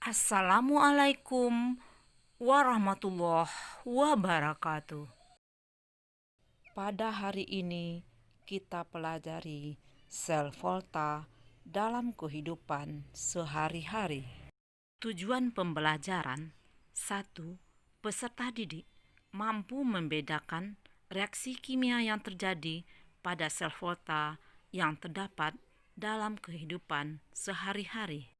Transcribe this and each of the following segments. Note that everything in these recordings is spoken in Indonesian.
Assalamualaikum warahmatullahi wabarakatuh. Pada hari ini kita pelajari sel volta dalam kehidupan sehari-hari. Tujuan pembelajaran: 1. Peserta didik mampu membedakan reaksi kimia yang terjadi pada sel volta yang terdapat dalam kehidupan sehari-hari.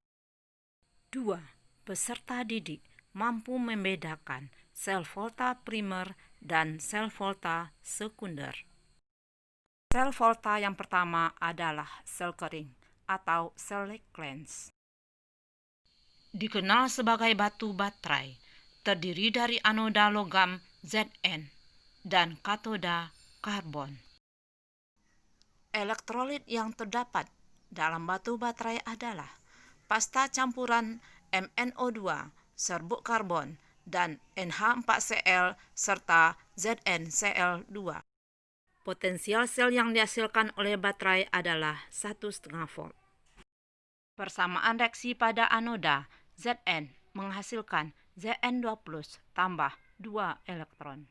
2. Peserta didik mampu membedakan sel volta primer dan sel volta sekunder. Sel volta yang pertama adalah sel kering atau sel Lens. Dikenal sebagai batu baterai, terdiri dari anoda logam Zn dan katoda karbon. Elektrolit yang terdapat dalam batu baterai adalah pasta campuran MnO2, serbuk karbon, dan NH4Cl serta ZnCl2. Potensial sel yang dihasilkan oleh baterai adalah 1,5 volt. Persamaan reaksi pada anoda Zn menghasilkan Zn2+ tambah 2 elektron.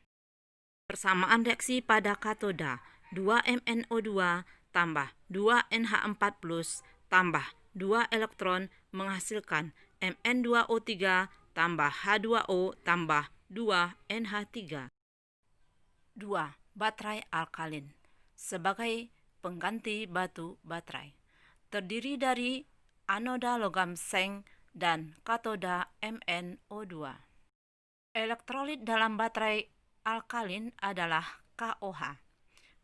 Persamaan reaksi pada katoda 2MnO2 tambah 2NH4+ tambah 2 elektron menghasilkan Mn2O3 tambah H2O tambah 2 NH3. 2. Baterai alkalin sebagai pengganti batu baterai, terdiri dari anoda logam seng dan katoda MnO2. Elektrolit dalam baterai alkalin adalah KOH.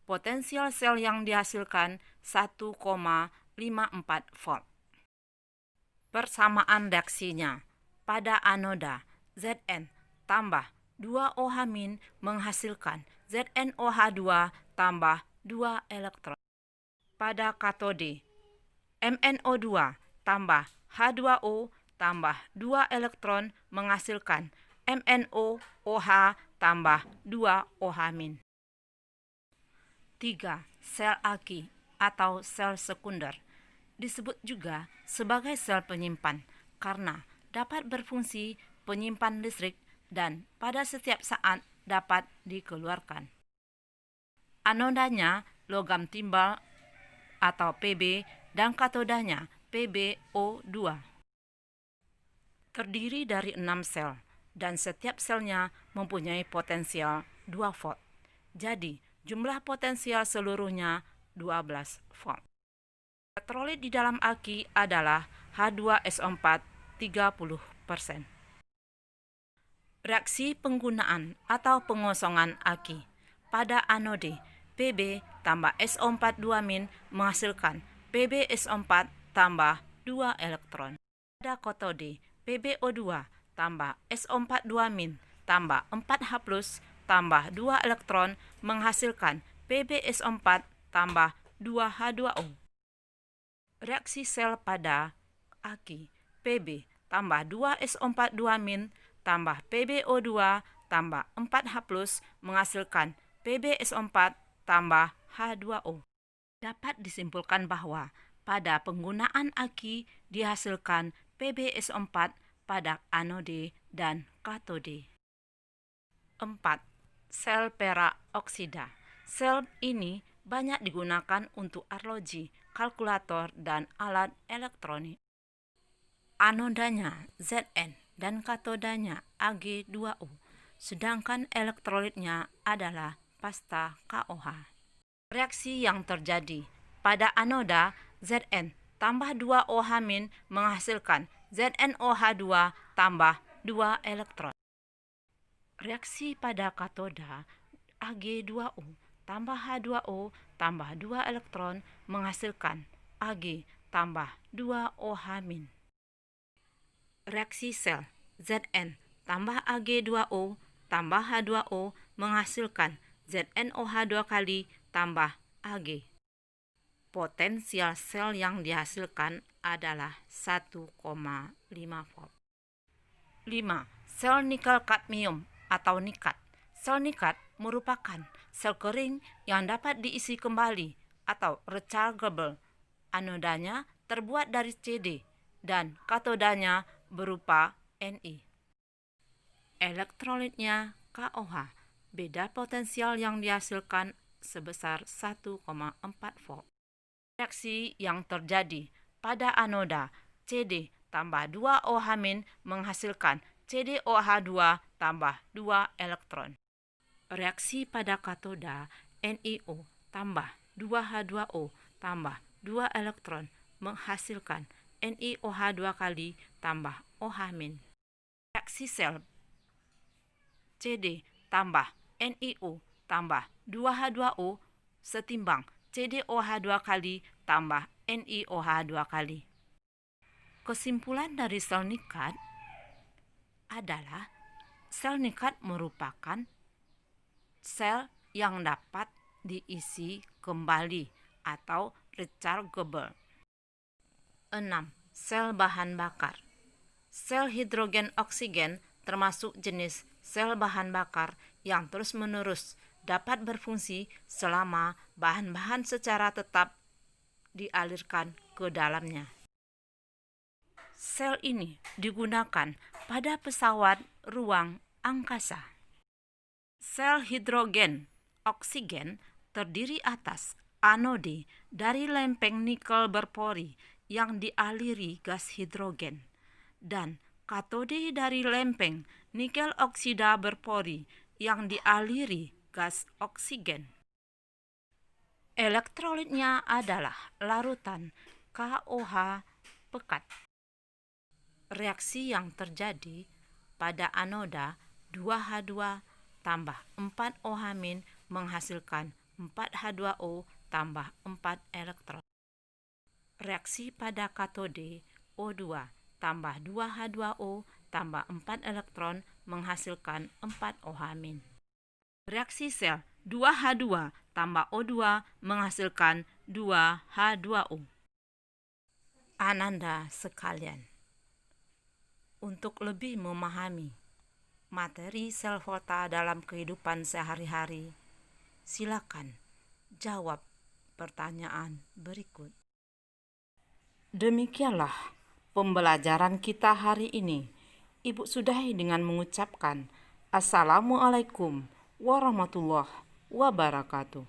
Potensial sel yang dihasilkan 1,54 volt. Persamaan reaksinya pada anoda Zn tambah 2OH- menghasilkan ZnOH2 tambah 2 elektron. Pada katode MnO2 tambah H2O tambah 2 elektron menghasilkan MnOOH tambah 2 OH-. 3. Sel aki atau sel sekunder disebut juga sebagai sel penyimpan karena dapat berfungsi penyimpan listrik dan pada setiap saat dapat dikeluarkan. Anodanya logam timbal atau Pb dan katodanya PbO2. Terdiri dari 6 sel dan setiap selnya mempunyai potensial 2 volt. Jadi, jumlah potensial seluruhnya 12 volt. Elektrolit di dalam aki adalah H2SO4 30%. Reaksi penggunaan atau pengosongan aki pada anode Pb tambah SO4 2- menghasilkan PbSO4 tambah 2 elektron. Pada katode PbO2 tambah SO4 2- tambah 4H+ tambah 2 elektron menghasilkan PbSO4 tambah 2H2O. Reaksi sel pada aki Pb tambah 2SO4 2- tambah PbO2 tambah 4H+ menghasilkan PbSO4 tambah H2O. Dapat disimpulkan bahwa pada penggunaan aki dihasilkan PbSO4 pada anode dan katode. 4. Sel perak oksida. Sel ini banyak digunakan untuk arloji, kalkulator, dan alat elektronik. Anodanya Zn dan katodanya Ag2O, sedangkan elektrolitnya adalah pasta KOH. Reaksi yang terjadi pada anoda Zn tambah 2OH- menghasilkan ZnOH2 tambah 2 elektron. Reaksi pada katoda Ag2O tambah H2O tambah 2 elektron menghasilkan Ag tambah 2 OH-. Reaksi sel Zn tambah Ag2O tambah H2O menghasilkan ZnOH2 kali tambah Ag. Potensial sel yang dihasilkan adalah 1,5 volt. 5. Sel nikel kadmium atau nikat. Sel nikat merupakan sel kering yang dapat diisi kembali atau rechargeable. Anodanya terbuat dari Cd dan katodanya berupa Ni. Elektrolitnya KOH, beda potensial yang dihasilkan sebesar 1,4 volt. Reaksi yang terjadi pada anoda CD tambah 2OH- menghasilkan CdOH2 tambah 2 elektron. Reaksi pada katoda NiO tambah 2H2O tambah 2 elektron menghasilkan NiOH2 kali tambah OH-. Reaksi sel CD tambah NiO tambah 2H2O setimbang CdOH2 kali tambah NiOH2 kali. Kesimpulan dari sel nikat adalah sel nikat merupakan sel yang dapat diisi kembali atau rechargeable. 6. Sel bahan bakar. Sel hidrogen oksigen termasuk jenis sel bahan bakar yang terus-menerus dapat berfungsi selama bahan-bahan secara tetap dialirkan ke dalamnya. Sel ini digunakan pada pesawat ruang angkasa. Sel hidrogen oksigen terdiri atas anode dari lempeng nikel berpori yang dialiri gas hidrogen dan katode dari lempeng nikel oksida berpori yang dialiri gas oksigen. Elektrolitnya adalah larutan KOH pekat. Reaksi yang terjadi pada anoda 2H2 tambah 4OH- menghasilkan 4H2O tambah 4 elektron. Reaksi pada katode O2 tambah 2H2O tambah 4 elektron menghasilkan 4OH-. Reaksi sel 2H2 tambah O2 menghasilkan 2H2O. Ananda sekalian, untuk lebih memahami materi sel volta dalam kehidupan sehari-hari, silakan jawab pertanyaan berikut. Demikianlah pembelajaran kita hari ini. Ibu sudahi dengan mengucapkan Assalamualaikum warahmatullahi wabarakatuh.